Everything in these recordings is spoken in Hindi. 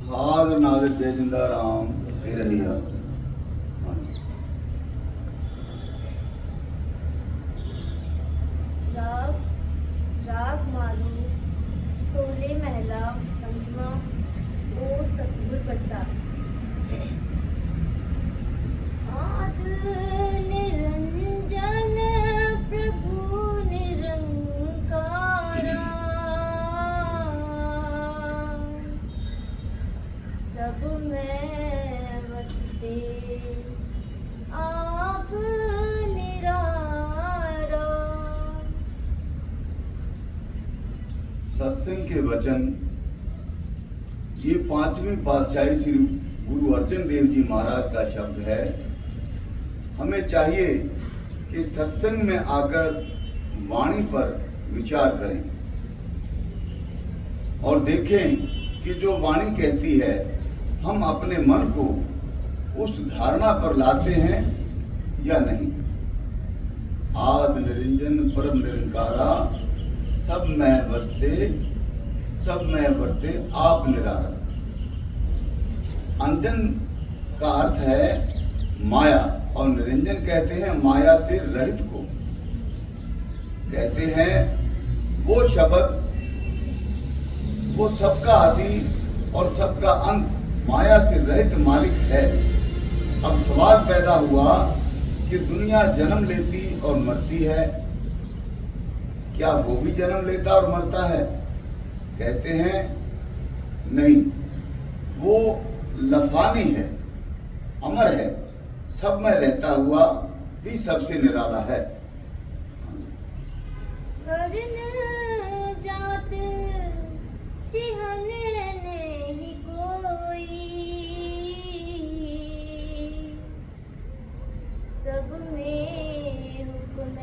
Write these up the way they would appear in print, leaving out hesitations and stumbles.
हाज़िर नाज़िर जय जिंदा राम तेरा ही याद। राग राग मारू सोले महला पंचमा ओ सतगुर प्रसाद। आद निरंजन प्रभु निरंकारा, सब में वसते आप निरारा। सत्संग के वचन ये पांचवी पातशाही श्री गुरु अर्जन देव जी महाराज का शब्द है। हमें चाहिए कि सत्संग में आकर वाणी पर विचार करें और देखें कि जो वाणी कहती है हम अपने मन को उस धारणा पर लाते हैं या नहीं। आद निरंजन परम निरंकारा, सब में बसते सब में वर्ते आप निरारा। अंजन का अर्थ है माया और निरंजन कहते हैं माया से रहित को। कहते हैं वो शब्द वो सबका आदि और सबका अंत माया से रहित मालिक है। अब सवाल पैदा हुआ कि दुनिया जन्म लेती और मरती है, क्या वो भी जन्म लेता और मरता है? कहते हैं नहीं, वो लफानी है, अमर है, सब में रहता हुआ भी सबसे निराला है। वर्ण जात चिन्ह नहीं कोई, सब में हुक्म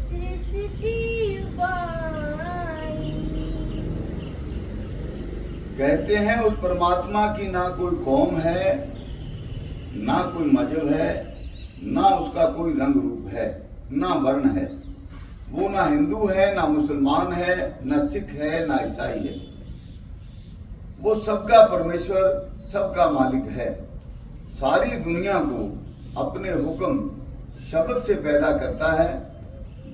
सृष्टि उपाई। कहते हैं उस परमात्मा की ना कोई कौम है, ना कोई मजहब है, ना उसका कोई रंग रूप है, ना वर्ण है। वो ना हिंदू है, ना मुसलमान है, ना सिख है, ना ईसाई है। वो सबका परमेश्वर, सबका मालिक है। सारी दुनिया को अपने हुक्म शब्द से पैदा करता है।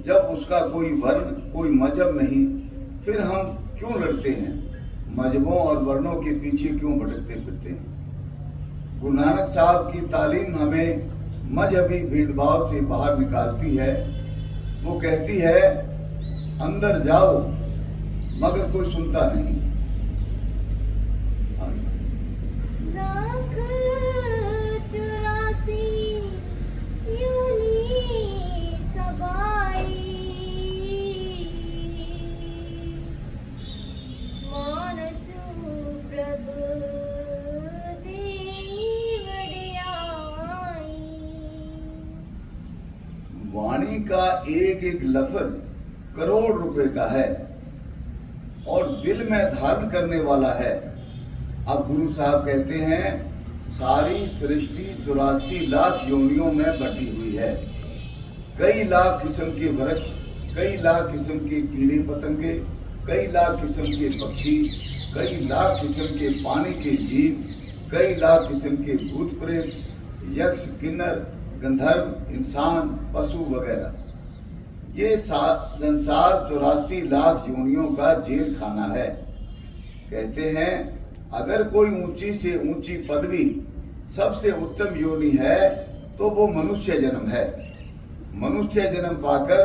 जब उसका कोई वर्ण कोई मजहब नहीं, फिर हम क्यों लड़ते हैं? मजहबों और वर्णों के पीछे क्यों भटकते फिरते हैं? गुरु नानक साहब की तालीम हमें मजहबी भेदभाव से बाहर निकालती है। वो कहती है अंदर जाओ मगर कोई सुनता नहीं। लाख 84 योनि सबाई, मानसु प्रभु देई वडियाई। वाणी का एक एक लफ्ज करोड़ रुपए का है और दिल में धारण करने वाला है। अब गुरु साहब कहते हैं सारी सृष्टि 84 लाख योनियों में बटी हुई है। कई लाख किस्म के वृक्ष, कई लाख किस्म के कीड़े पतंगे, कई लाख किस्म के पक्षी, कई लाख किस्म के पानी के जीव, कई लाख किस्म के भूत प्रेत, यक्ष किन्नर गंधर्व इंसान पशु वगैरह। ये संसार 84 लाख योनियों का जेल खाना है। कहते हैं अगर कोई ऊंची से ऊंची पदवी सबसे उत्तम योनि है तो वो मनुष्य जन्म है। मनुष्य जन्म पाकर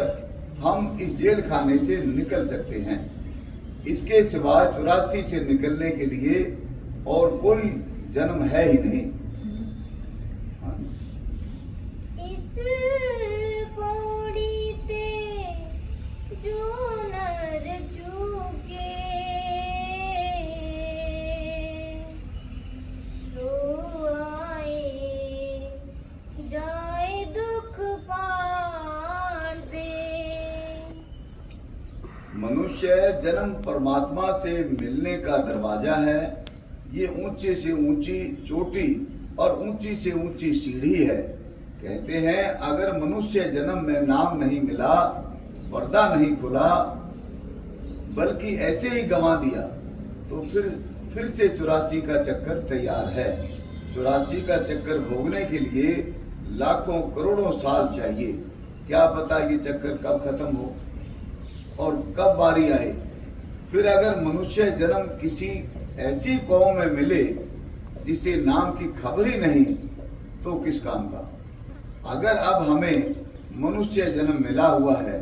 हम इस जेल खाने से निकल सकते हैं। इसके सिवा 84 से निकलने के लिए और कोई जन्म है ही नहीं। इस पौड़ी ते जो नर चूके, सो आए जाए दुख पार दे। मनुष्य जन्म परमात्मा से मिलने का दरवाजा है। ये ऊंचे से ऊंची चोटी और ऊंची से ऊंची सीढ़ी है। कहते हैं अगर मनुष्य जन्म में नाम नहीं मिला, पर्दा नहीं खुला, बल्कि ऐसे ही गंवा दिया, तो फिर फिर से 84 का चक्कर तैयार है। 84 का चक्कर भोगने के लिए लाखों करोड़ों साल चाहिए। क्या पता ये चक्कर कब खत्म हो और कब बारी आए। फिर अगर मनुष्य जन्म किसी ऐसी कौम में मिले जिसे नाम की खबर ही नहीं, तो किस काम का। अगर अब हमें मनुष्य जन्म मिला हुआ है,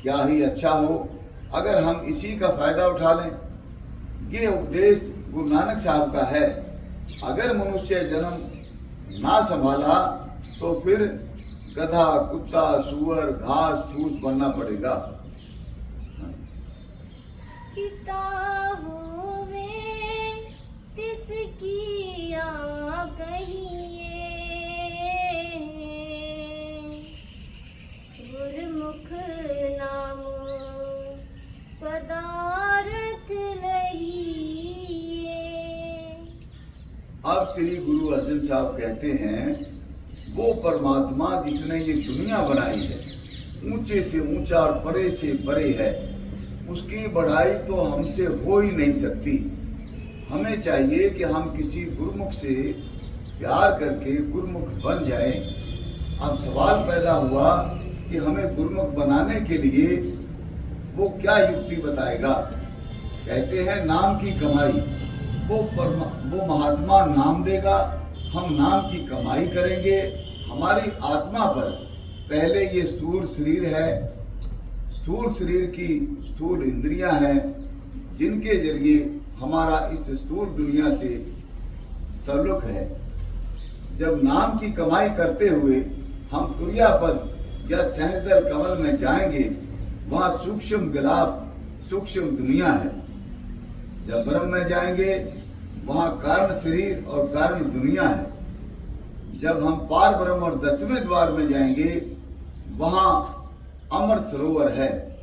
क्या ही अच्छा हो अगर हम इसी का फायदा उठा लें। ये उपदेश गुरु नानक साहब का है। अगर मनुष्य जन्म ना संभाला तो फिर गधा, कुत्ता, सुअर, घास फूस बनना पड़ेगा। किताबों तिसकी आ कहिए, गुरमुख नाम पदार्थ लहिए। अब श्री गुरु अर्जन साहब कहते हैं, वो परमात्मा जिसने ये दुनिया बनाई है, ऊंचे से ऊंचा और परे से परे है, उसकी बढ़ाई तो हमसे हो ही नहीं सकती। हमें चाहिए कि हम किसी गुरुमुख से प्यार करके गुरुमुख बन जाएं। अब सवाल पैदा हुआ कि हमें गुरुमुख बनाने के लिए वो क्या युक्ति बताएगा। कहते हैं नाम की कमाई। वो महात्मा नाम देगा, हम नाम की कमाई करेंगे। हमारी आत्मा पर पहले ये स्थूल शरीर है, स्थूल शरीर की स्थूल इंद्रियां हैं, जिनके जरिए हमारा इस स्थूल दुनिया से ताल्लुक है। जब नाम की कमाई करते हुए हम तुर्यापद या सहजदल कमल में जाएंगे, वहाँ सूक्ष्म गिलाफ, सूक्ष्म दुनिया है। जब ब्रह्म में जाएंगे, वहाँ कारण शरीर और कारण दुनिया है। जब हम पार ब्रह्म और 10वें द्वार में जाएंगे, वहाँ अमृत सरोवर है,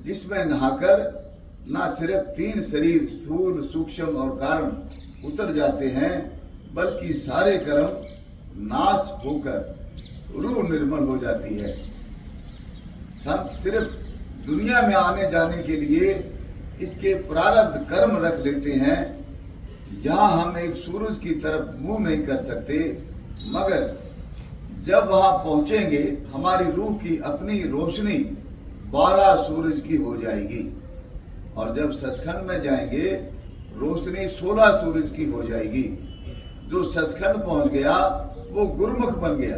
जिसमें नहाकर ना सिर्फ 3 शरीर स्थूल, सूक्ष्म और कारण उतर जाते हैं, बल्कि सारे कर्म नाश होकर रूह निर्मल हो जाती है। संत सिर्फ दुनिया में आने जाने के लिए इसके प्रारब्ध कर्म रख लेते हैं। यहाँ हम एक सूरज की तरफ मुंह नहीं कर सकते, मगर जब वहां पहुंचेंगे हमारी रूह की अपनी रोशनी 12 सूरज की हो जाएगी, और जब सचखंड में जाएंगे रोशनी 16 सूरज की हो जाएगी। जो सचखंड पहुंच गया वो गुरुमुख बन गया।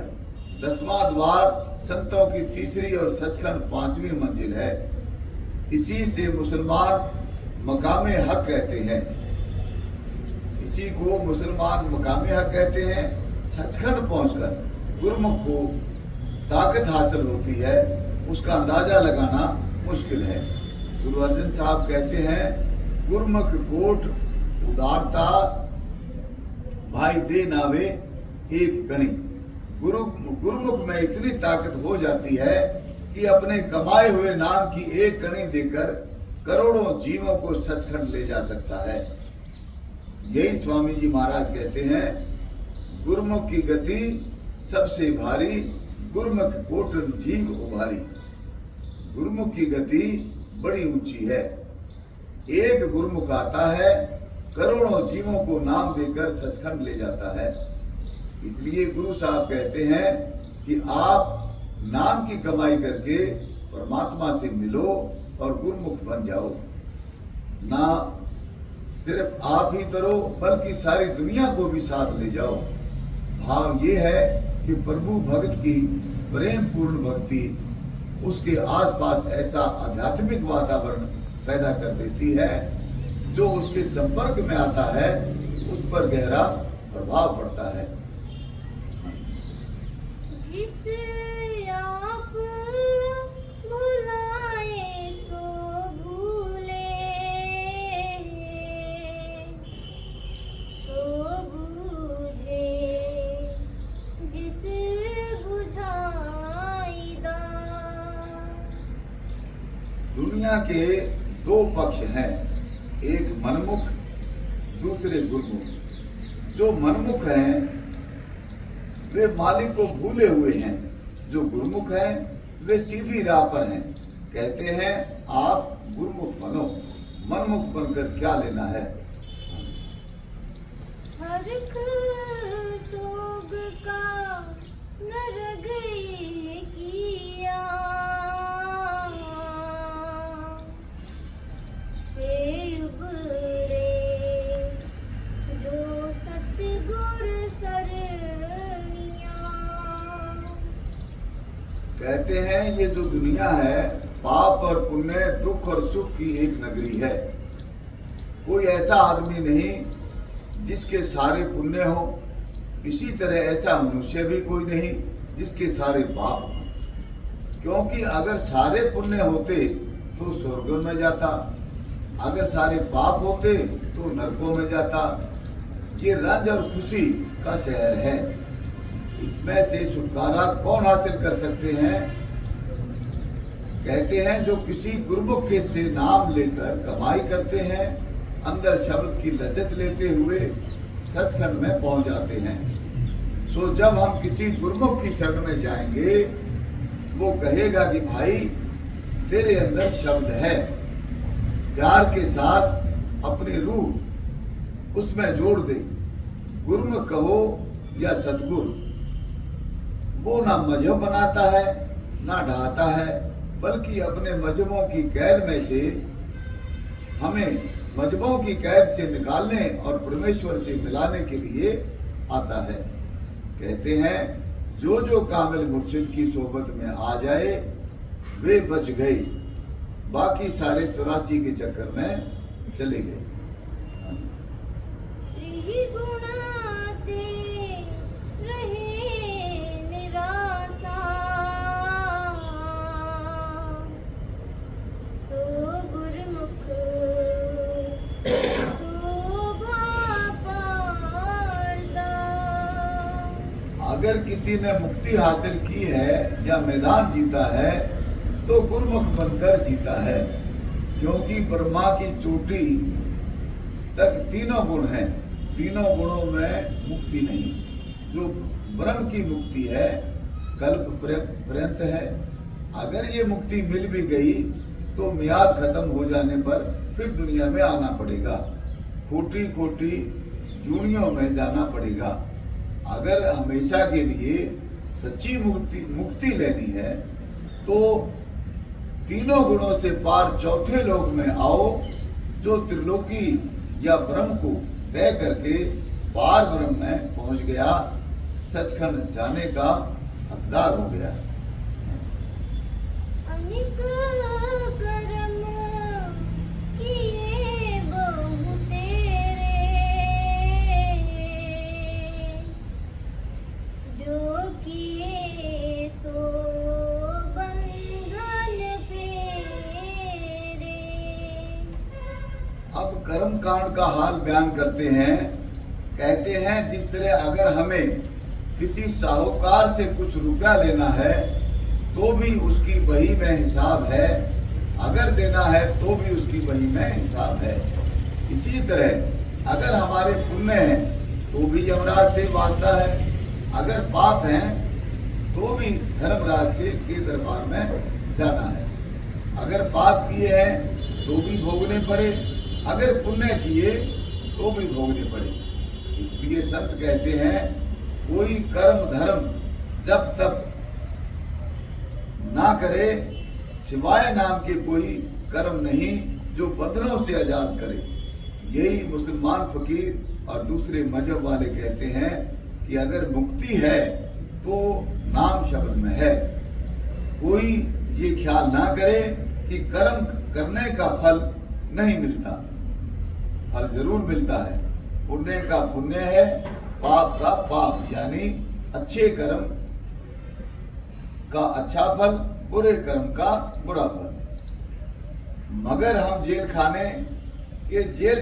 10वां द्वार संतों की तीसरी और सचखंड 5वीं मंजिल है। इसी से मुसलमान मकामे हक कहते हैं। इसी को मुसलमान मकामे हक कहते हैं। सचखंड पहुंचकर गुरुमुख को ताकत हासिल होती है, उसका अंदाजा लगाना मुश्किल है। गुरु अर्जन साहब कहते हैं, गुरुमुख कोट उदारता भाई दे नावे एक कणी। गुरुमुख में इतनी ताकत हो जाती है कि अपने कमाए हुए नाम की एक कणी देकर करोड़ों जीवों को सचखंड ले जा सकता है। यही स्वामी जी महाराज कहते हैं, गुरुमुख की गति सबसे भारी, गुरुमुख कोट जीव उभारी। गुरुमुख की गति बड़ी ऊंची है। एक गुरुमुख आता है, करोड़ों जीवों को नाम देकर सचखंड ले जाता है। इसलिए गुरु साहब कहते हैं कि आप नाम की कमाई करके परमात्मा से मिलो और गुरुमुख बन जाओ। ना सिर्फ आप ही करो, बल्कि सारी दुनिया को भी साथ ले जाओ। भाव ये है कि प्रभु भक्त की प्रेम पूर्ण भक्ति उसके आसपास ऐसा आध्यात्मिक वातावरण पैदा कर देती है, जो उसके संपर्क में आता है उस पर गहरा प्रभाव पड़ता है। जिस आप भुलाए सो भूले, सो बूझे जिस बुझाई दा। दुनिया के 2 पक्ष हैं, एक मनमुख, दूसरे गुरुमुख। जो मनमुख हैं वे मालिक को भूले हुए हैं, जो गुरुमुख हैं वे सीधी राह पर हैं। कहते हैं आप गुरुमुख बनो, मनमुख बनकर क्या लेना है। हरख सोग का नरग ये किया से उबरे जो सतगुर सरनिया। कहते हैं ये जो दुनिया है पाप और पुण्य दुख और सुख की एक नगरी है। कोई ऐसा आदमी नहीं जिसके सारे पुण्य हो, इसी तरह ऐसा मनुष्य भी कोई नहीं जिसके सारे पाप हो। क्योंकि अगर सारे पुण्य होते तो स्वर्ग में जाता, अगर सारे पाप होते तो नरकों में जाता। ये रंज और खुशी का शहर है, इसमें से छुटकारा कौन हासिल कर सकते हैं? कहते हैं जो किसी गुरमुख के से नाम लेकर कमाई करते हैं, अंदर शब्द की लज्जत लेते हुए सचखंड में पहुंच जाते हैं। सो जब हम किसी गुरमुख की शरण में जाएंगे, वो कहेगा कि भाई तेरे अंदर शब्द है, प्यार के साथ अपनी रूह उसमें जोड़ दे। गुरमुख कहो या सतगुरु, वो ना मजहब बनाता है ना ढाता है, बल्कि अपने मजहबों की कैद में से हमें मजहबों की कैद से निकालने और परमेश्वर से मिलाने के लिए आता है। कहते हैं जो जो कामिल मुर्शिद की सोबत में आ जाए वे बच गए, बाकी सारे 84 के चक्कर में चले गए। त्रिगुणाते रहे निराशा, सो गुरमुख शोभा पारदा। अगर किसी ने मुक्ति हासिल की है या मैदान जीता है तो गुरमुख बनकर जीता है। क्योंकि ब्रह्मा की चोटी तक तीनों गुण हैं, तीनों गुणों में मुक्ति नहीं। जो ब्रह्म की मुक्ति है कल्प पर्यंत है। अगर ये मुक्ति मिल भी गई तो मियाद खत्म हो जाने पर फिर दुनिया में आना पड़ेगा, कोटि कोटि जूनियों में जाना पड़ेगा। अगर हमेशा के लिए सच्ची मुक्ति लेनी है तो तीनों गुणों से पार चौथे लोक में आओ, जो त्रिलोकी या ब्रह्म को तय करके पार ब्रह्म में पहुंच गया, सचखंड जाने का हकदार हो गया। अनेक कर्म किए बहु तेरे, जो किए सो बंधन पेरे। अब कर्म कांड का हाल बयान करते हैं। कहते हैं जिस तरह अगर हमें किसी साहूकार से कुछ रुपया लेना है तो भी उसकी बही में हिसाब है, अगर देना है तो भी उसकी बही में हिसाब है। इसी तरह अगर हमारे पुण्य हैं तो भी यमराज से वास्ता है, अगर पाप हैं तो भी धर्मराज से के दरबार में जाना है। अगर पाप किए हैं तो भी भोगने पड़े, अगर पुण्य किए तो भी भोगने पड़े। इसलिए संत कहते हैं कोई कर्म धर्म जब तक ना करे, सिवाय नाम के कोई कर्म नहीं जो बंधनों से आजाद करे। यही मुसलमान फकीर और दूसरे मजहब वाले कहते हैं कि अगर मुक्ति है तो नाम शब्द में है। कोई ये ख्याल ना करे कि कर्म करने का फल नहीं मिलता, फल जरूर मिलता है। पुण्य का पुण्य है, पाप का पाप, यानी अच्छे कर्म का अच्छा फल, बुरे कर्म का बुरा फल। मगर हम जेल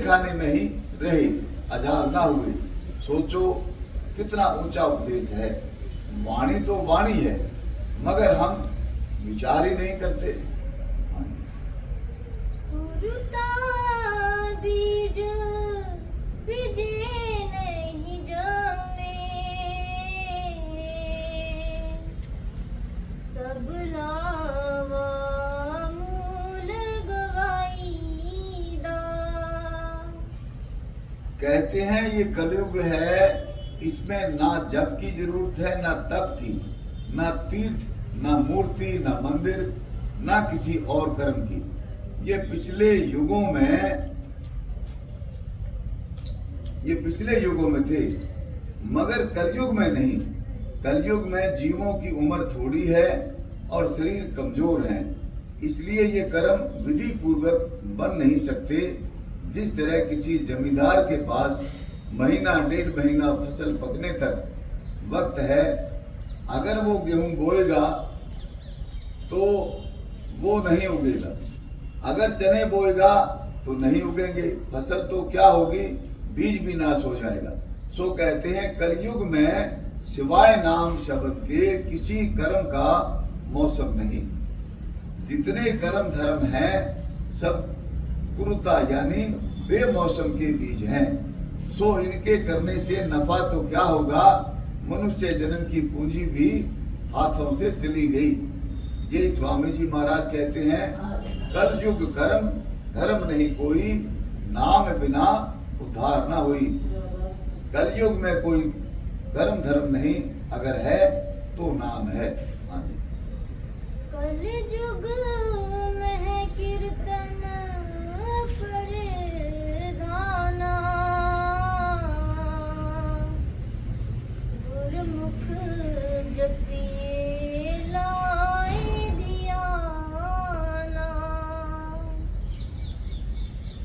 खाने में ही रहे, आजाद ना हुए। सोचो कितना ऊंचा उपदेश है। वाणी तो वाणी है मगर हम विचार ही नहीं करते। बीज बीजे नहीं जमे, सब लावा मूल गवाईदा। कहते हैं ये कलयुग है, इसमें ना जप की जरूरत है, ना तप की, ना तीर्थ, ना मूर्ति, ना मंदिर, ना किसी और कर्म की। ये पिछले युगों में थे, मगर कलयुग में नहीं। कलयुग में जीवों की उम्र थोड़ी है और शरीर कमजोर हैं, इसलिए ये कर्म विधि पूर्वक बन नहीं सकते। जिस तरह किसी जमींदार के पास महीना 1.5 महीना फसल पकने तक वक्त है, अगर वो गेहूं बोएगा तो वो नहीं उगेगा, अगर चने बोएगा तो नहीं उगेंगे, फसल तो क्या होगी, बीज भी नाश हो जाएगा। सो कहते हैं कलयुग में सिवाय नाम शब्द के किसी कर्म का मौसम नहीं। जितने कर्म धर्म हैं सब कुरुता यानी बेमौसम के बीज हैं। सो इनके करने से नफा तो क्या होगा, मनुष्य जन्म की पूंजी भी हाथों से चली गई। ये स्वामी जी महाराज कहते हैं कलयुग कर्म धर्म नहीं कोई, नाम बिना उद्धार न हुई। कलयुग में कोई कर्म धर्म नहीं, अगर है तो नाम है। हाँ जी। कलयुग में है कीर्तन परधाना, गुरमुख जपिए लाए ध्याना।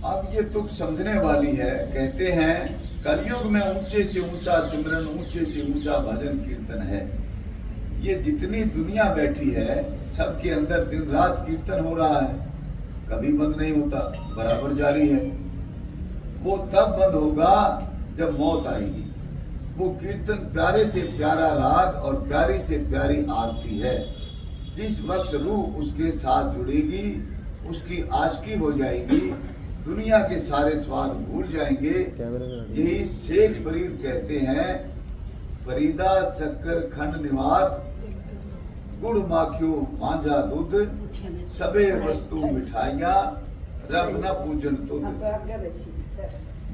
अब ये तुक समझने वाली है। कहते हैं कलयुग में ऊंचे से ऊंचा सिमरन, ऊंचे से ऊंचा भजन कीर्तन है। ये जितनी दुनिया बैठी है सबके अंदर दिन रात कीर्तन हो रहा है, कभी बंद नहीं होता, बराबर जारी है। वो तब बंद होगा जब मौत आएगी। वो कीर्तन प्यारे से प्यारा राग और प्यारी से प्यारी आरती है। जिस वक्त रूह उसके साथ जुड़ेगी उसकी आशिकी हो जाएगी, दुनिया के सारे स्वाद भूल जाएंगे। यही शेख फरीद कहते हैं, फरीदा शक्कर खंड निवात, गुड़ माखियो मांझा दूध, सबे वस्तु मिठाइयाँ, रब न पूजन तुद।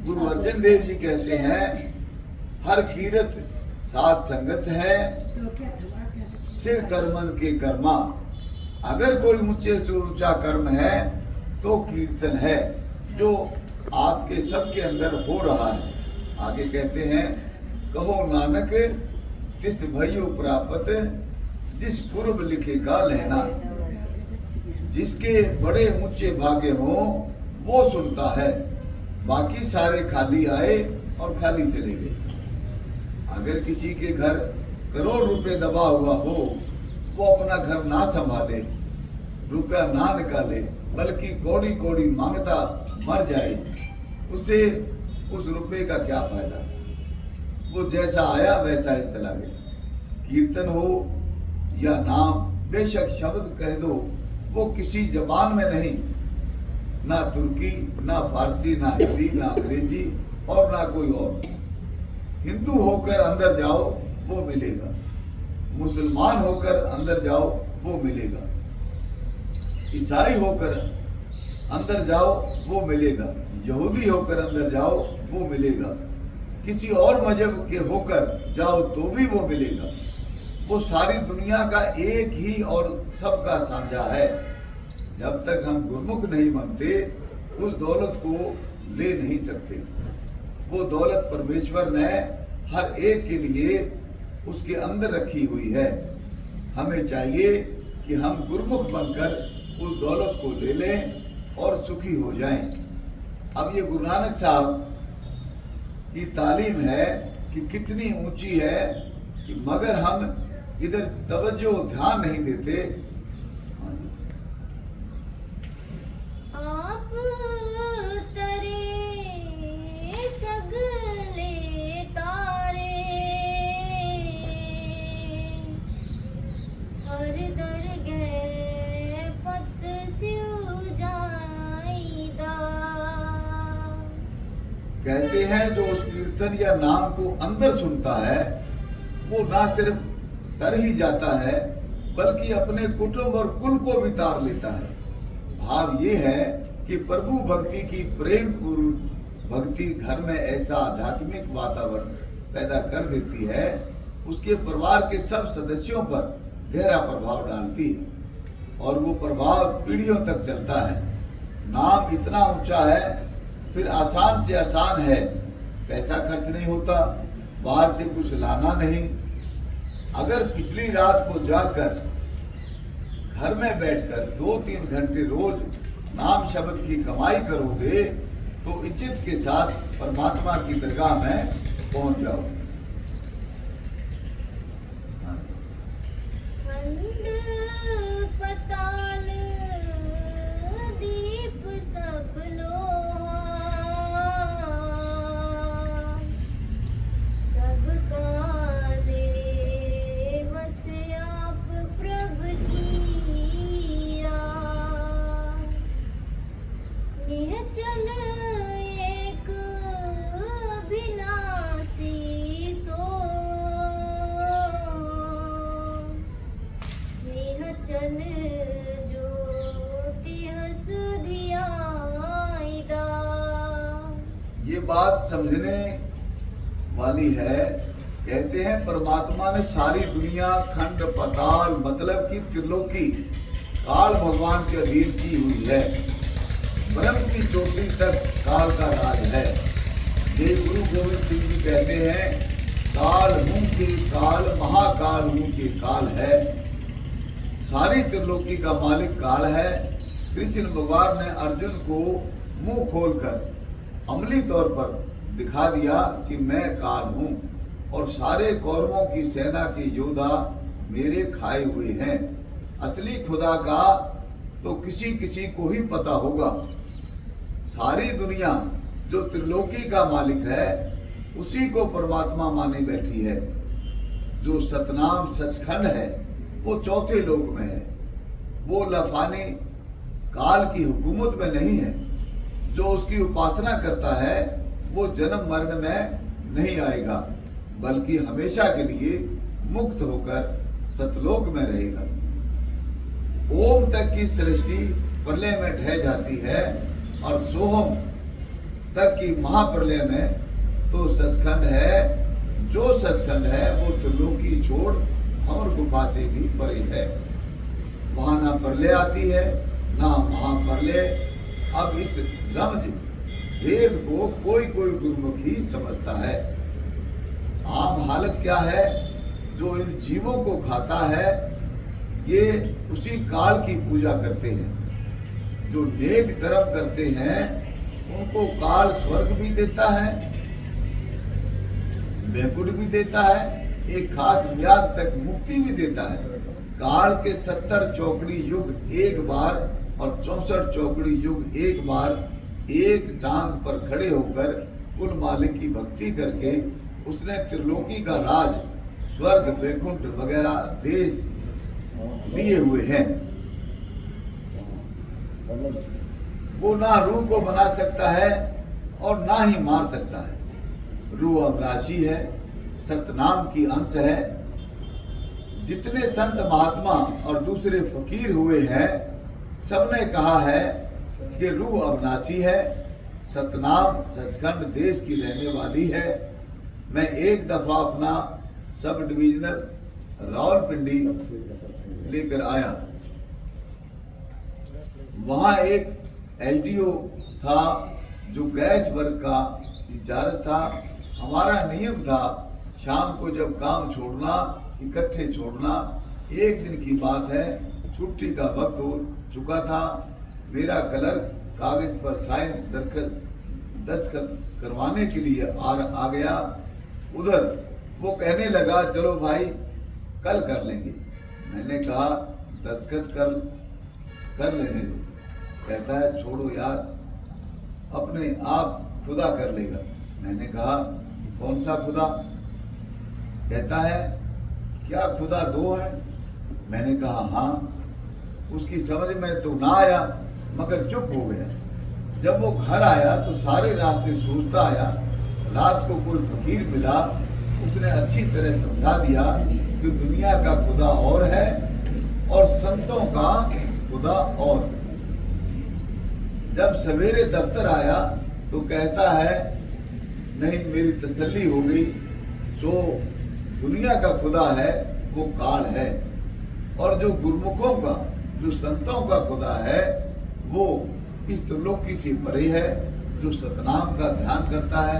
गुरु अर्जन देव जी कहते हैं हर कीरत साथ संगत है, सिर कर्मन के कर्मा। अगर कोई ऊंचे से ऊंचा कर्म है तो कीर्तन है, जो आपके सबके अंदर हो रहा है। आगे कहते हैं कहो नानक तिस भयो प्राप्त, जिस पूर्व लिखेगा लेना। जिसके बड़े ऊंचे भागे हों वो सुनता है, बाकी सारे खाली आए और खाली चले गए। अगर किसी के घर करोड़ रुपए दबा हुआ हो, वो अपना घर ना संभाले, रुपया ना निकाले, बल्कि कौड़ी कौड़ी मांगता मर जाए, उसे उस रुपए का क्या फायदा। वो जैसा आया वैसा ही चला गया। कीर्तन हो या नाम, बेशक शब्द कह दो, वो किसी जबान में नहीं, ना तुर्की, ना फारसी, ना हिंदी, ना अंग्रेजी और ना कोई और। हिंदू होकर अंदर जाओ वो मिलेगा, मुसलमान होकर अंदर जाओ वो मिलेगा, ईसाई होकर अंदर जाओ वो मिलेगा, यहूदी होकर अंदर जाओ वो मिलेगा, किसी और मजहब के होकर जाओ तो भी वो मिलेगा। वो सारी दुनिया का एक ही और सबका साझा है। जब तक हम गुरमुख नहीं बनते उस दौलत को ले नहीं सकते। वो दौलत परमेश्वर ने हर एक के लिए उसके अंदर रखी हुई है। हमें चाहिए कि हम गुरमुख बनकर उस दौलत को ले लें और सुखी हो जाएं। अब ये गुरु नानक साहब की तालीम है कि कितनी ऊंची है, कि मगर हम इधर तवज्जो ध्यान नहीं देते। आप तरे सगले तारे, हर दरगह पत स्यु जाइदा। कहते हैं जो उस कीर्तन या नाम को अंदर सुनता है वो ना सिर्फ तर ही जाता है बल्कि अपने कुटुंब और कुल को भी तार लेता है। भाव ये है कि प्रभु भक्ति की प्रेम भक्ति घर में ऐसा आध्यात्मिक वातावरण पैदा कर देती है, उसके परिवार के सब सदस्यों पर गहरा प्रभाव डालती है और वो प्रभाव पीढ़ियों तक चलता है। नाम इतना ऊंचा है, फिर आसान से आसान है, पैसा खर्च नहीं होता, बाहर से कुछ लाना नहीं। अगर पिछली रात को जाकर घर में बैठकर 2-3 घंटे रोज नाम शब्द की कमाई करोगे तो इज्जत के साथ परमात्मा की दरगाह में पहुंच जाओ। खंड पताल दीप सब लोहा, सब काले बस आप प्रभ कीरा। निहचल एक विनाशी सो, निहचल ज्योति हस धियाइदा। ये बात समझने वाली है। कहते हैं परमात्मा ने सारी दुनिया खंड पताल मतलब कि त्रिलोकी काल भगवान के अधीन की हुई है। ब्रह्म की चोटी तक काल का राज है। ये गुरु गोविंद सिंह जी कहते हैं, काल हूं के काल महाकाल हूं के काल है। सारी त्रिलोकी का मालिक काल है। कृष्ण भगवान ने अर्जुन को मुंह खोलकर अमली तौर पर दिखा दिया कि मैं काल हूं और सारे कौरवों की सेना के योद्धा मेरे खाए हुए हैं। असली खुदा का तो किसी किसी को ही पता होगा। सारी दुनिया जो त्रिलोकी का मालिक है उसी को परमात्मा मानी बैठी है। जो सतनाम सचखंड है वो चौथे लोक में है। वो लफानी काल की हुकूमत में नहीं है। जो उसकी उपासना करता है वो जन्म मरण में नहीं आएगा, बल्कि हमेशा के लिए मुक्त होकर सतलोक में रहेगा। ओम तक की सृष्टि प्रलय में ढह जाती है और सोहम तक की महाप्रलय में तो सचखंड है। जो सचखंड है वो त्रिलोकी छोड़ और गुफा से भी परे है। वहां ना प्रलय आती है ना महाप्रलय। अब इस रमज भेद को कोई कोई गुरुमुख ही समझता है। आम हालत क्या है? जो इन जीवों को खाता है ये उसी काल की पूजा करते हैं। जो नेक कर्म करते हैं उनको काल स्वर्ग भी देता है, वैकुंठ भी देता है, एक खास म्याद तक मुक्ति भी देता है। काल के 70 चौकड़ी युग एक बार और 64 चौकड़ी युग एक बार एक टांग पर खड़े होकर कुल मालिक की भक्ति करके उसने त्रिलोकी का राज, स्वर्ग, वैकुंठ वगैरह देश लिए हुए हैं। वो ना रूह को बना सकता है और ना ही मार सकता है। रूह अविनाशी है, सतनाम की अंश है। जितने संत महात्मा और दूसरे फकीर हुए हैं सबने कहा है कि रूह अविनाशी है, सतनाम सचखंड देश की रहने वाली है। मैं एक दफा अपना सब डिविजनल रावलपिंडी लेकर आया। वहाँ एक एलडीओ था जो गैस वर्ग का इंचार्ज था। हमारा नियम था शाम को जब काम छोड़ना, इकट्ठे छोड़ना। एक दिन की बात है, छुट्टी का वक्त हो चुका था। मेरा क्लर्क कागज पर साइन दस्तखत करवाने के लिए आ गया। उधर वो कहने लगा चलो भाई कल कर लेंगे। मैंने कहा दस्तखत कर लेने दो। कहता है छोड़ो यार, अपने आप खुदा कर लेगा। मैंने कहा कौन सा खुदा? कहता है क्या खुदा दो है? मैंने कहा हाँ। उसकी समझ में तो ना आया मगर चुप हो गया। जब वो घर आया तो सारे रास्ते सोचता आया। रात को कोई फकीर मिला, उसने अच्छी तरह समझा दिया कि दुनिया का खुदा और है और संतों का खुदा और। जब सवेरे दफ्तर आया तो कहता है नहीं, मेरी तसल्ली हो गई, जो दुनिया का खुदा है वो काल है, और जो गुरमुखों का, जो संतों का खुदा है वो इस त्रिलोकी से परे है, जो सतनाम का ध्यान करता है,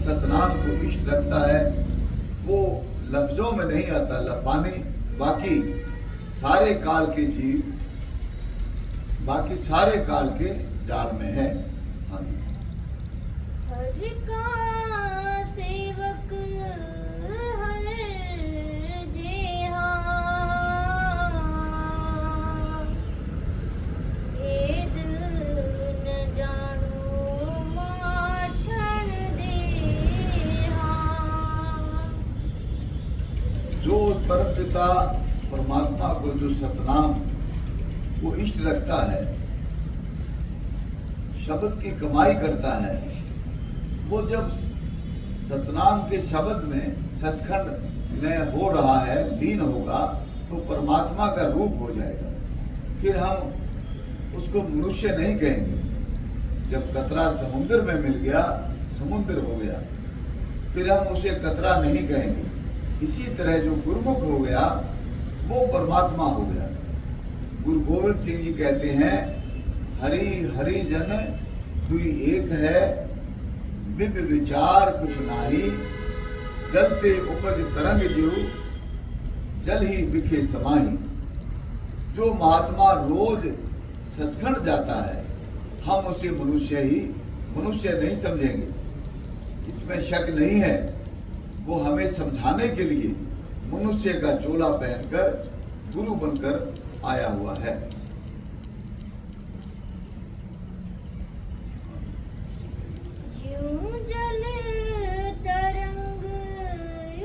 सतनाम को इष्ट रखता है, वो लफ्जों में नहीं आता लपाने, बाकी सारे काल के जीव, बाकी सारे काल के जाल में है। हाँ जी। हर का सेवक हर जेहा, भेद न जानो माठन देहा। जो उस परम पिता परमात्मा को, जो सतनाम को इष्ट रखता है, शब्द की कमाई करता है, वो जब सतनाम के शब्द में, सचखंड में हो रहा है, लीन होगा, तो परमात्मा का रूप हो जाएगा। फिर हम उसको मनुष्य नहीं कहेंगे। जब कतरा समुद्र में मिल गया, समुद्र हो गया, फिर हम उसे कतरा नहीं कहेंगे। इसी तरह जो गुरुमुख हो गया वो परमात्मा हो गया। गुरु गोविंद सिंह जी कहते हैं, हरि हरि जन दुई एक है, विद विचार कुछ नाही, जलते उपज तरंग जीव, जल ही बिखे समाही। जो महात्मा रोज सचखंड जाता है, हम उसे मनुष्य नहीं समझेंगे, इसमें शक नहीं है। वो हमें समझाने के लिए मनुष्य का चोला पहनकर गुरु बनकर आया हुआ है। ज्यों जल तरंग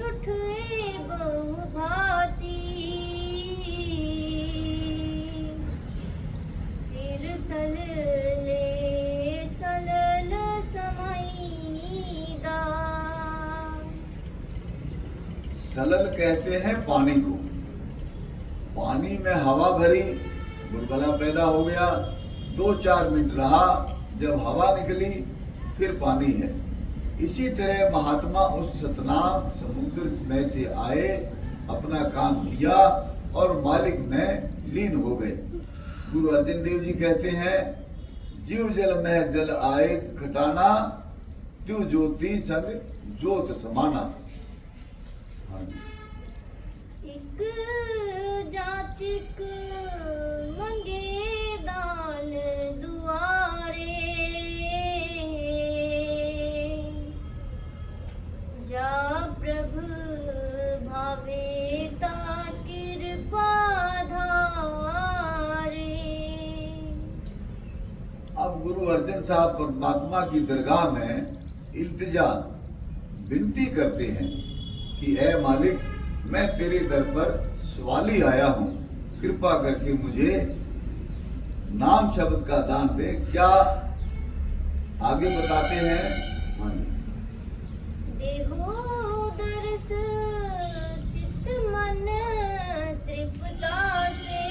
उठे बहु भांति, फिर सलले सलल समाईदा। सलल कहते हैं पानी को। पानी में हवा भरी, बुलबुला पैदा हो गया, 2-4 मिनट रहा, जब हवा निकली फिर पानी है। इसी तरह महात्मा उस सतनाम समुद्र में से आए, अपना काम किया और मालिक में लीन हो गए। गुरु अर्जन देव जी कहते हैं, जीव जल में जल आए खटाना, त्यों ज्योति संग ज्योत समाना। एक जाचिक मंगे दान दुआरे, जा प्रभु भावे ता कृपा धारे। अब गुरु अर्जन साहब परमात्मा की दरगाह में इल्तिजा, विनती करते हैं कि ऐ मालिक, मैं तेरे दर पर सवाली आया हूँ, कृपा करके मुझे नाम शब्द का दान दे। क्या आगे बताते हैं? देहो दरस चित्त मन तृप्ता से,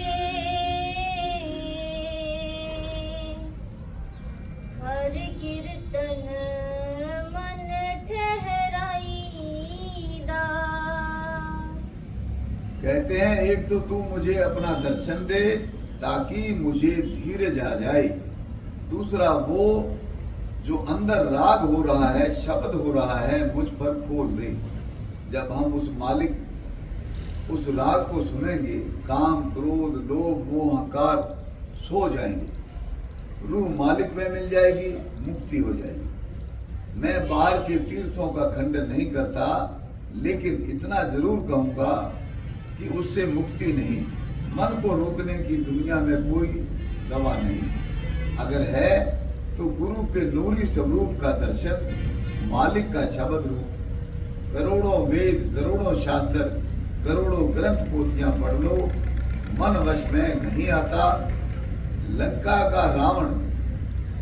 हर कीर्तन मन ठहराईदा। कहते हैं, एक तो तू मुझे अपना दर्शन दे ताकि मुझे धीरज आ जाए, दूसरा वो जो अंदर राग हो रहा है, शब्द हो रहा है, मुझ पर खोल दे। जब हम उस मालिक, उस राग को सुनेंगे, काम क्रोध लोभ मोह अहंकार सो जाएंगे, रूह मालिक में मिल जाएगी, मुक्ति हो जाएगी। मैं बाहर के तीर्थों का खंडन नहीं करता, लेकिन इतना जरूर कहूँगा कि उससे मुक्ति नहीं। मन को रोकने की दुनिया में कोई दवा नहीं। अगर है तो गुरु के नूरी स्वरूप का दर्शन, मालिक का शब्द रूप, करोड़ों वेद, करोड़ों शास्त्र, करोड़ों ग्रंथ पोथियां पढ़ लो, मन वश में नहीं आता। लंका का रावण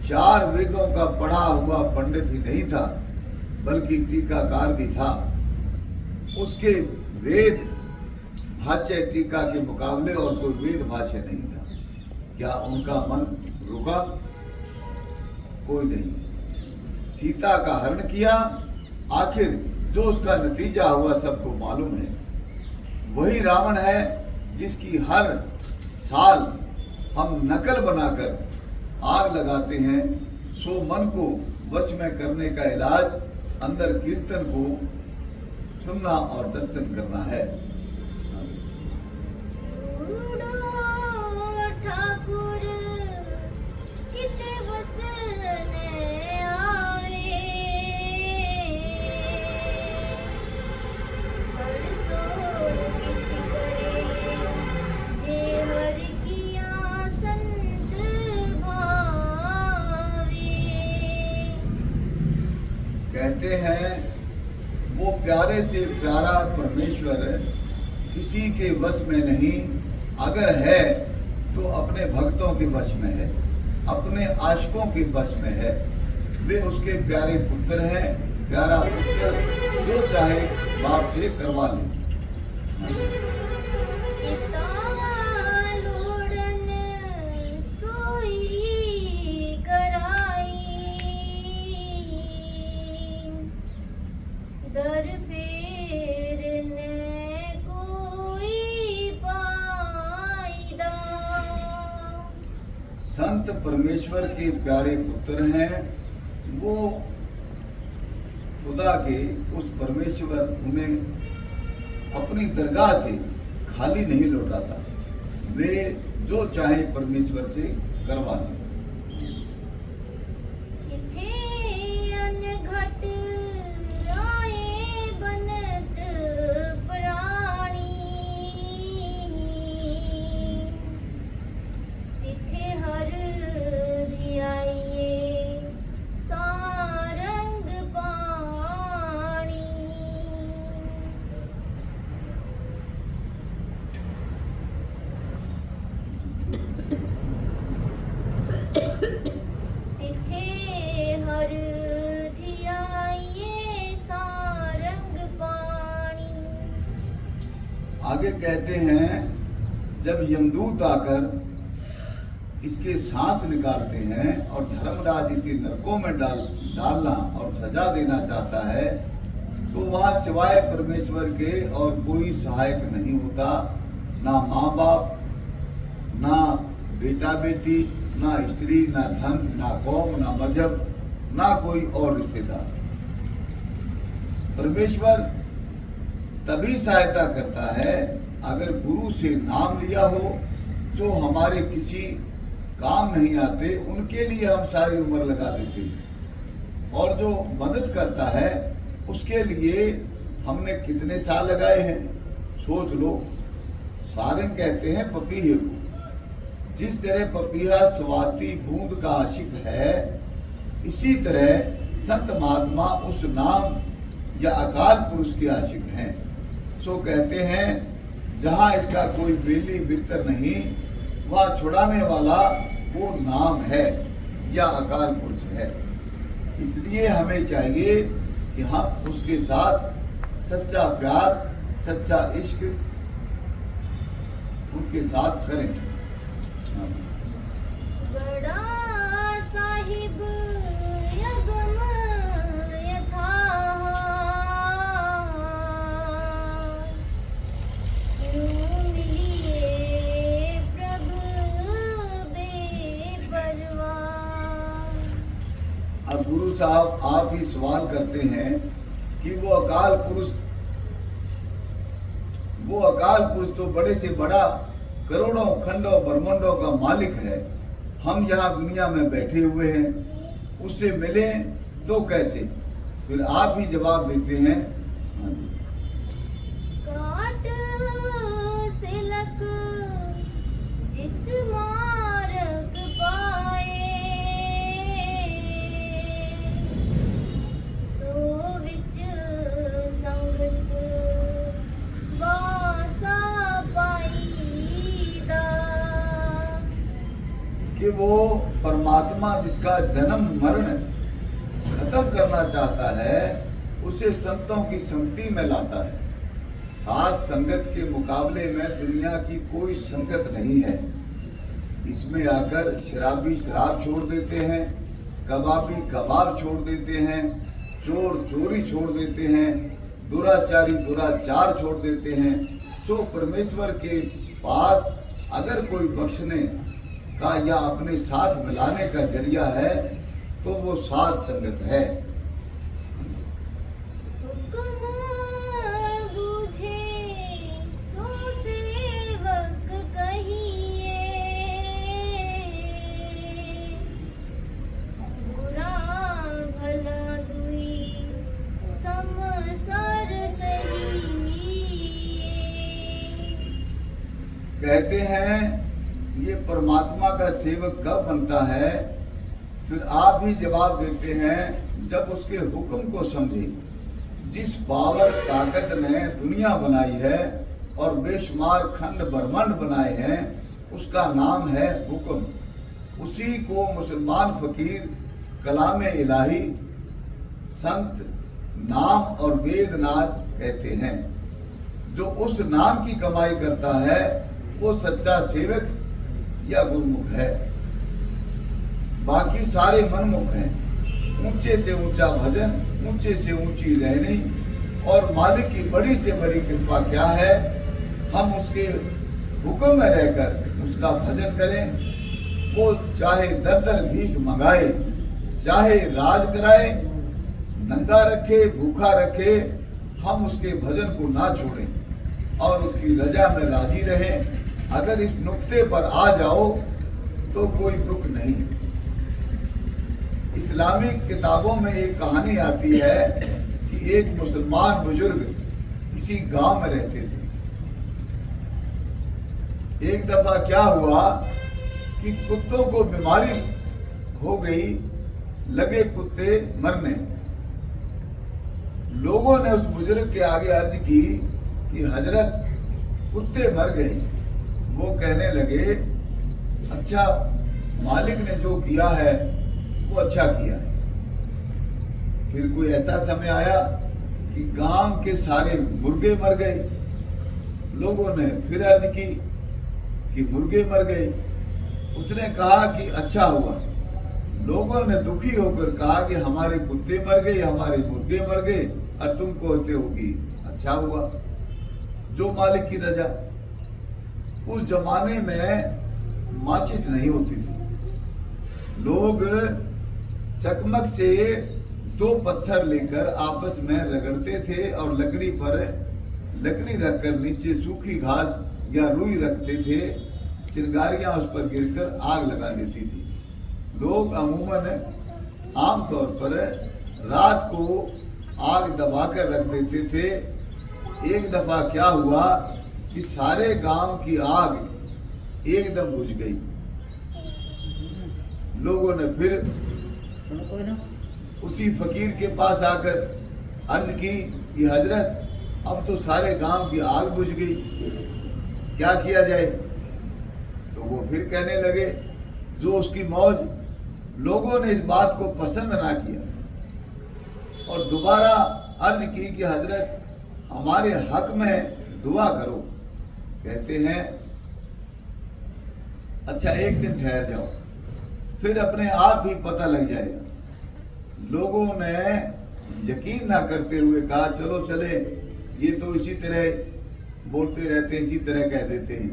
4 वेदों का पढ़ा हुआ पंडित ही नहीं था, बल्कि टीकाकार भी था। उसके वेद भाष्य टीका के मुकाबले और कोई वेद भाष्य नहीं था। क्या उनका मन रुका? कोई नहीं। सीता का हरण किया, आखिर जो उसका नतीजा हुआ सबको मालूम है। वही रावण है जिसकी हर साल हम नकल बनाकर आग लगाते हैं। सो मन को वश में करने का इलाज अंदर कीर्तन को सुनना और दर्शन करना है। ठाकुर किते वसने आवे, हर सो किछ करे जे हर किया संत भावे। कहते हैं वो प्यारे से प्यारा परमेश्वर किसी के वश में नहीं, अगर है तो अपने भक्तों के वश में है, अपने आशिकों के वश में है। वे उसके प्यारे पुत्र हैं। प्यारा पुत्र जो चाहे बाप से करवा ले। दर फेरने कोई पायदा। संत परमेश्वर के प्यारे पुत्र हैं। वो खुदा के उस परमेश्वर उन्हें अपनी दरगाह से खाली नहीं लौटाता। वे जो चाहे परमेश्वर से करवा लें। चिथे अनघट आए बनत प्राणी, तिथे हर धियाइए सारंग पाणी। तिथे हर धियाइए सारंग पाणी। आगे कहते हैं जब यमदूत आकर इसके सांस निकालते हैं और धर्मराज इसे नरकों में डालना और सजा देना चाहता है, तो वहाँ सिवाय परमेश्वर के और कोई सहायक नहीं होता। ना माँ बाप, ना बेटा बेटी, ना स्त्री, ना धन, ना कौम, ना मजहब, ना कोई और रिश्तेदार। परमेश्वर तभी सहायता करता है अगर गुरु से नाम लिया हो। जो हमारे किसी काम नहीं आते उनके लिए हम सारी उम्र लगा देते हैं, और जो मदद करता है उसके लिए हमने कितने साल लगाए हैं सोच लो। सारंग कहते हैं पपीहे को। जिस तरह पपीहा स्वाति बूंद का आशिक है, इसी तरह संत महात्मा उस नाम या अकाल पुरुष के आशिक हैं। सो कहते हैं जहाँ इसका कोई बेली बितर नहीं, वहाँ छुड़ाने वाला वो नाम है या अकाल पुरुष है। इसलिए हमें चाहिए कि हम उसके साथ सच्चा प्यार, सच्चा इश्क उनके साथ करें। बड़ा साहिब यगम यथा, क्यों मिलिए प्रभु बेपरवाह। अब गुरु साहब आप ही सवाल करते हैं कि वो अकाल पुरुष तो बड़े से बड़ा करोड़ों खंडों ब्रह्मांडों का मालिक है। हम यहाँ दुनिया में बैठे हुए हैं, उससे मिले तो कैसे? फिर आप ही जवाब देते हैं। काट सिलक जिस मार्ग पाए, सो विच संगत वासा पाईदा। कि वो परमात्मा जिसका जन्म मरण खत्म करना चाहता है, उसे संतों की संगति में लाता है। सात संगत के मुकाबले में दुनिया की कोई संगत नहीं है। इसमें आकर शराबी शराब छोड़ देते हैं, कबाबी कबाब छोड़ देते हैं, चोर चोरी छोड़ देते हैं, दुराचारी दुराचार छोड़ देते हैं। तो परमेश्वर के पास अगर कोई बख्शने का या अपने साथ मिलाने का जरिया है तो वो साध संगत है। हुक्म बूझे सो सेवक कहिए, बुरा भला दुई समसर सही। कहते हैं ये परमात्मा का सेवक कब बनता है? फिर आप ही जवाब देते हैं जब उसके हुक्म को समझे। जिस पावर ताकत ने दुनिया बनाई है और बेशुमार खंड ब्रह्मांड बनाए हैं उसका नाम है हुक्म। उसी को मुसलमान फकीर कलाम इलाही, संत नाम और वेदनाथ कहते हैं। जो उस नाम की कमाई करता है वो सच्चा सेवक या गुरुमुख है। बाकी सारे मनमुख हैं। ऊंचे से ऊंचा भजन, ऊंचे से ऊंची रहनी, और मालिक की बड़ी से बड़ी कृपा क्या है? हम उसके हुक्म में रहकर उसका भजन करें। वो चाहे दर दर भीख मंगाए, चाहे राज कराए, नंगा रखे, भूखा रखे, हम उसके भजन को ना छोड़ें और उसकी रजा में राजी रहें। अगर इस नुक्ते पर आ जाओ तो कोई दुख नहीं। इस्लामिक किताबों में एक कहानी आती है कि एक मुसलमान बुजुर्ग किसी गांव में रहते थे। एक दफा क्या हुआ कि कुत्तों को बीमारी हो गई, लगे कुत्ते मरने। लोगों ने उस बुजुर्ग के आगे अर्ज की कि हजरत कुत्ते मर गए। वो कहने लगे अच्छा, मालिक ने जो किया है वो अच्छा किया। फिर कोई ऐसा समय आया कि गांव के सारे मुर्गे मर गए। लोगों ने फिर अर्ज की कि मुर्गे मर गए। उसने कहा कि अच्छा हुआ। लोगों ने दुखी होकर कहा कि हमारे कुत्ते मर गए, हमारे मुर्गे मर गए और तुम कहते हो कि अच्छा हुआ। जो मालिक की रजा। उस जमाने में माचिस नहीं होती थी। लोग चकमक से 2 पत्थर लेकर आपस में रगड़ते थे और लकड़ी पर लकड़ी रखकर नीचे सूखी घास या रुई रखते थे। चिंगारियां उस पर गिरकर आग लगा देती थी। लोग अमूमन आमतौर पर रात को आग दबाकर रख देते थे। एक दफा क्या हुआ कि सारे गांव की आग एकदम बुझ गई। लोगों ने फिर उसी फकीर के पास आकर अर्ज की कि हजरत अब तो सारे गांव की आग बुझ गई, क्या किया जाए? तो वो फिर कहने लगे जो उसकी मौज। लोगों ने इस बात को पसंद ना किया और दोबारा अर्ज की कि हजरत हमारे हक में दुआ करो। कहते हैं अच्छा एक दिन ठहर जाओ, फिर अपने आप ही पता लग जाएगा। लोगों ने यकीन ना करते हुए कहा चलो चले, ये तो इसी तरह बोलते रहते हैं, इसी तरह कह देते हैं।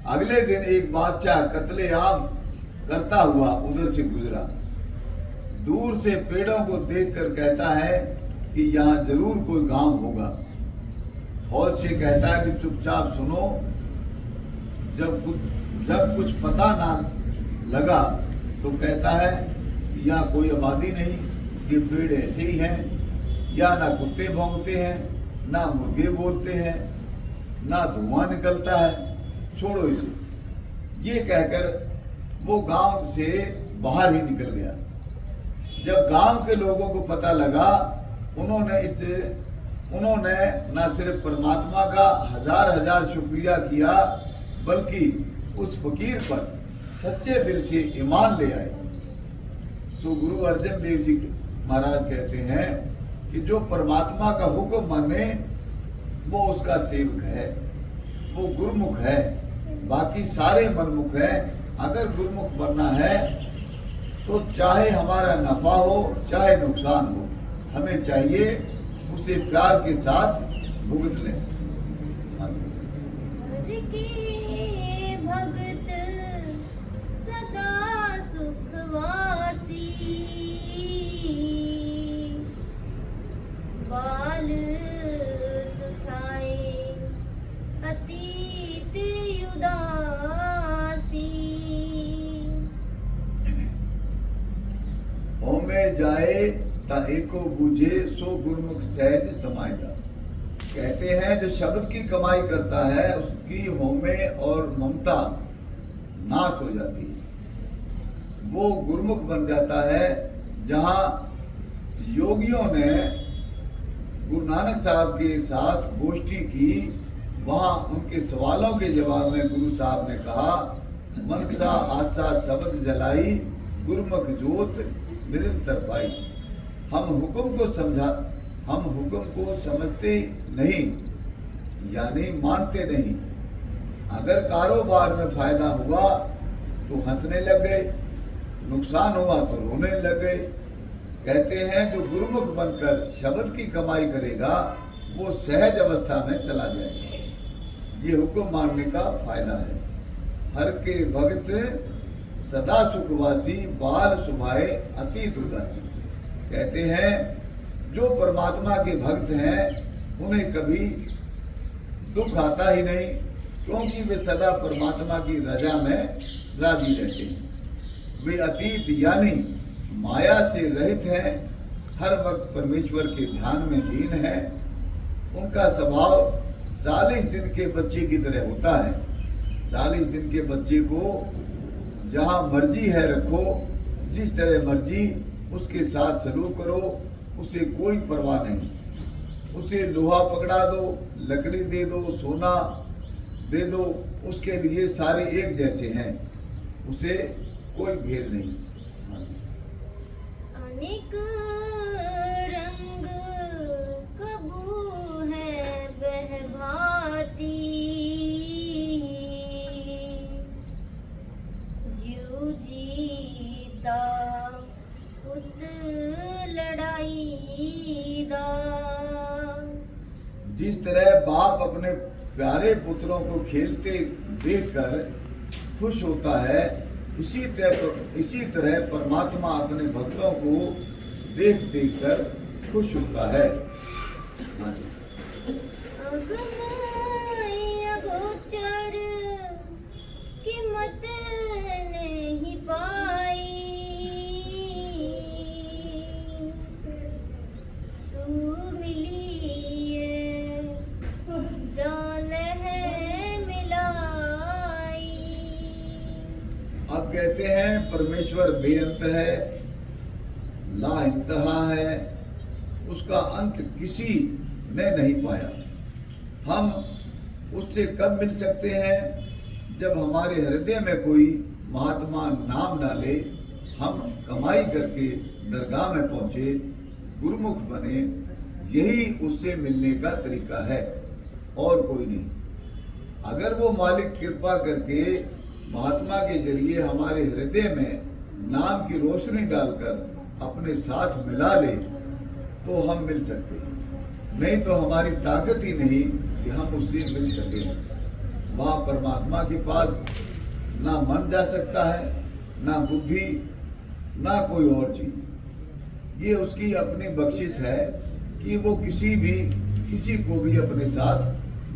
अगले दिन एक बादशाह कत्लेआम करता हुआ उधर से गुजरा। दूर से पेड़ों को देखकर कहता है कि यहाँ जरूर कोई गांव होगा। फौज से कहता है कि चुपचाप सुनो। जब कुछ पता ना लगा तो कहता है कि यहाँ कोई आबादी नहीं, ये पेड़ ऐसे ही हैं, या ना कुत्ते भौंकते हैं, ना मुर्गे बोलते हैं, ना धुआं निकलता है, छोड़ो इसे। ये कहकर वो गांव से बाहर ही निकल गया। जब गांव के लोगों को पता लगा, उन्होंने न सिर्फ परमात्मा का हजार शुक्रिया किया, बल्कि उस फकीर पर सच्चे दिल से ईमान ले आए। सो गुरु अर्जन देव जी महाराज कहते हैं कि जो परमात्मा का हुक्म माने वो उसका सेवक है, वो गुरुमुख है। बाकी सारे मनमुख हैं। अगर गुरुमुख बनना है तो चाहे हमारा नफा हो चाहे नुकसान हो, हमें चाहिए उसे प्यार के साथ भुगत लें। हर के भगत सदा सुखवासी, बाल सुखाए अतीत उदासी। होमे जाए ता एको बूझे सो गुरमुख सहज समायता। कहते हैं जो शब्द की कमाई करता है उसकी होमे और ममता नाश हो जाती है, वो गुरमुख बन जाता है। जहाँ योगियों ने गुरु नानक साहब के साथ गोष्ठी की, वहाँ उनके सवालों के जवाब में गुरु साहब ने कहा, मनसा आशा शब्द जलाई गुरमुख जोत निरंतर पाई। हम हुक्म को समझते नहीं, यानी मानते नहीं। अगर कारोबार में फायदा हुआ तो हंसने लग गए, नुकसान हुआ तो रोने लग गए। कहते हैं जो गुरुमुख बनकर शब्द की कमाई करेगा वो सहज अवस्था में चला जाएगा। ये हुक्म मानने का फायदा है। हर के भक्त सदा सुखवासी, बाल सुभाए अतीत उदासी। कहते हैं जो परमात्मा के भक्त हैं उन्हें कभी दुख आता ही नहीं, क्योंकि वे सदा परमात्मा की रजा में राजी रहते हैं। वे अतीत यानी माया से रहित हैं, हर वक्त परमेश्वर के ध्यान में लीन हैं। उनका स्वभाव 40 दिन के बच्चे की तरह होता है। 40 दिन के बच्चे को जहाँ मर्जी है रखो, जिस तरह मर्जी उसके साथ सलूक करो, उसे कोई परवाह नहीं। उसे लोहा पकड़ा दो, लकड़ी दे दो, सोना दे दो, उसके लिए सारे एक जैसे हैं, उसे कोई भेद नहीं। अनेक रंग कबू है बहभाती, जीव जीता उत लड़ाई दा। जिस तरह बाप अपने प्यारे पुत्रों को खेलते देखकर खुश होता है, इसी तरह परमात्मा अपने भक्तों को देख देख कर खुश होता है। अगोचर कीमत नहीं पाई, तू मिली है जान है मिलाई। अब कहते हैं परमेश्वर बेअंत है, ला इंतहा है, उसका अंत किसी ने नहीं पाया। हम उससे कब मिल सकते हैं? जब हमारे हृदय में कोई महात्मा नाम डाले, हम कमाई करके दरगाह में पहुंचे, गुरुमुख बने, यही उससे मिलने का तरीका है और कोई नहीं। अगर वो मालिक कृपा करके महात्मा के जरिए हमारे हृदय में नाम की रोशनी डालकर अपने साथ मिला ले तो हम मिल सकते हैं, नहीं तो हमारी ताकत ही नहीं कि हम उससे मिल सके। वहाँ परमात्मा के पास ना मन जा सकता है, ना बुद्धि, ना कोई और चीज। ये उसकी अपनी बख्शिश है कि वो किसी को भी अपने साथ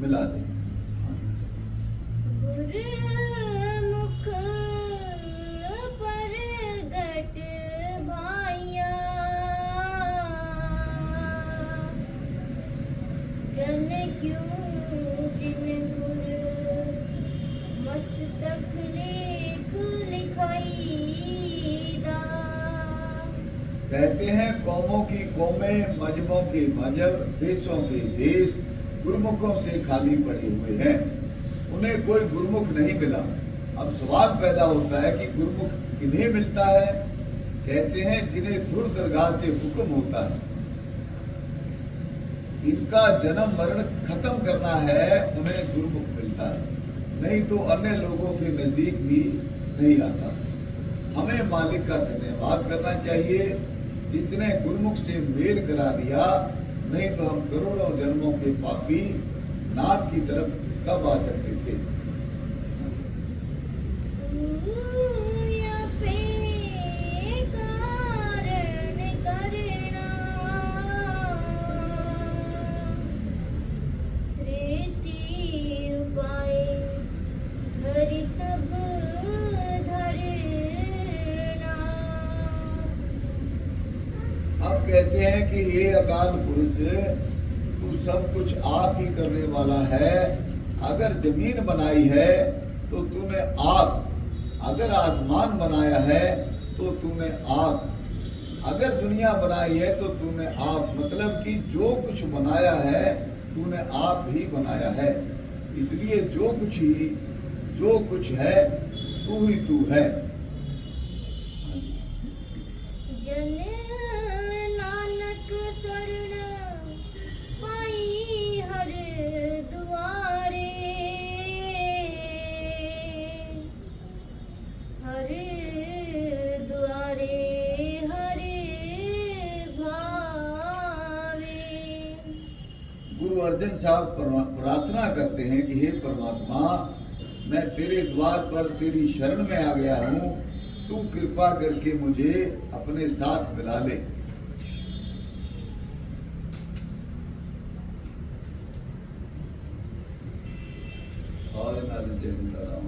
मिला दे। गुरमुख परगट भाइया, जन क्यों जिन गुर मस्तक लेख लिखाई दा। कहते हैं कौमों की कौमें, मजहबों के मजहब, देशों के देश गुरुमुखों से खाली पड़े हुए हैं, उन्हें कोई गुरुमुख नहीं मिला। अब सवाल पैदा होता है कि गुरुमुख किन्हें मिलता है? कहते हैं जिन्हें धुर दरगाह से हुक्म होता है, इनका जन्म मरण खत्म करना है, उन्हें गुरुमुख मिलता है, नहीं तो अन्य लोगों के नजदीक भी नहीं आता। हमें मालिक का धन्यवाद। बात करना चाहिए। जिसने गुरुमुख से मेल करा दिया, नहीं तो हम करोड़ों जन्मों के पापी नाम की तरफ कब आ सकते थे। पे कारण करना सृष्टि उपाय घर सब धरना। अब कहते हैं कि ये अकाल पुरुष तू सब कुछ आप ही करने वाला है। अगर जमीन बनाई है तो तूने आप, अगर आसमान बनाया है तो तूने आप, अगर दुनिया बनाई है तो तूने आप, मतलब कि जो कुछ बनाया है तूने आप ही बनाया है। इसलिए जो कुछ है तू ही तू है। जन नानक शरण पाई हर दुआरे, हर दुआरे हर भावे। गुरु अर्जन साहब प्रार्थना करते हैं कि हे परमात्मा, मैं तेरे द्वार पर तेरी शरण में आ गया हूँ, तू कृपा करके मुझे अपने साथ मिला ले। और नारी जय सीताराम।